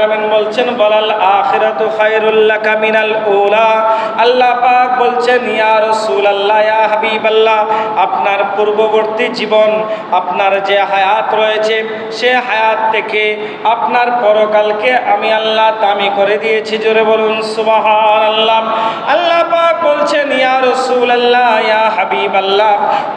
আলামিন বলছেন বালাল আখিরাতু খায়রুল লাকা মিনাল উলা। আল্লাহ পাক বলছেন ইয়া রাসূলুল্লাহ, ইয়া হাবিবাল্লাহ, আপনার পূর্ববর্তী জীবন, আপনার যে হায়াত রয়েছে সে হায়াত থেকে আপনার পরকালকে আমি আল্লাহ দামি করে দিয়েছি। জোরে বলুন সুবহানাল্লাহ। আল্লাহ পাক বলছেন ইয়া রাসূলুল্লাহ, ইয়া হাবিবাল্লাহ,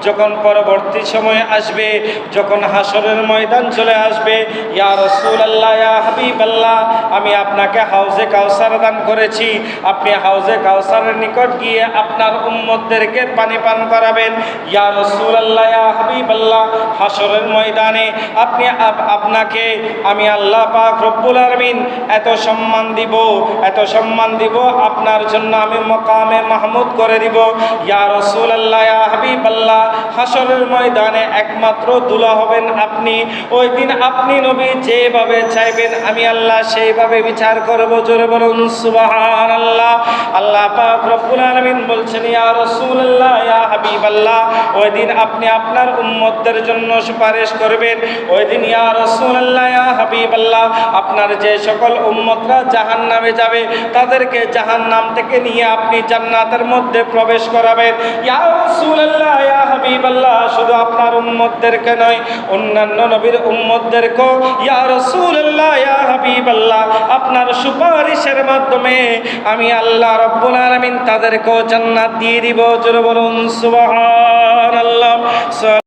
যখন পরবর্তী সময় আসবে, যখন হাসরের ময়দান চলে আসবে, ইয়া রাসূলুল্লাহ, ইয়া হাবিবাল্লাহ, আমি আপনাকে হাউজে কাউসার দান করেছি। আপনি হাউজে কাউসারের নিকট গিয়ে আপনার উম্মতদেরকে পানি পান করাবেন। ইয়া রাসূলুল্লাহ, ইয়া হাবিবাল্লাহ, হাসরের ময়দানে আপনাকে আমি আল্লাহ পাক রব্বুল আলামিন এত সম্মান দিব, এত সম্মান দিব, আপনার জন্য আমি মকামে মাহমুদ করে দিব। ইয়া রাসূলুল্লাহ, ইয়া হাবিবাল্লাহ, হাসরের ময়দানে একমাত্র দুলা হবেন আপনি। ওই দিন আপনি নবী যেভাবে চাইবেন আমি আল্লাহ সেইভাবে বিচার করব। জোরে বলুন সুবহানাল্লাহ। আল্লাহ পাক রব্বুল আলামিন বলছেন ইয়া রাসূলুল্লাহ, ইয়া হাবিবাল্লাহ, ওই দিন আপনি আপনার উম্মতদের জন্য সুপারিশ করবেন। ওই দিন ইয়া রাসূলুল্লাহ, ইয়া হাবিবাল্লাহ, আপনার যে সকল উম্মতরা জাহান্নামে যাবে তাদেরকে জাহান্নাম থেকে নিয়ে আপনি জান্নাতের মধ্যে প্রবেশ করাবেন। ইয়া রাসূলুল্লাহ, ইয়া হাবিবাল্লাহ, শুধু আপনার উম্মতদেরকে নয়, অন্যান্য নবীর উম্মতদেরকেও ইয়া রাসূলুল্লাহ, ইয়া হাবিবাল্লাহ, আপনার সুপারিশের মাধ্যমে আমি আল্লাহ রাব্বুল আলামিন তাদেরকেও জান্নাত দিয়ে দিব। জোরে বলুন সুবহানাল্লাহ।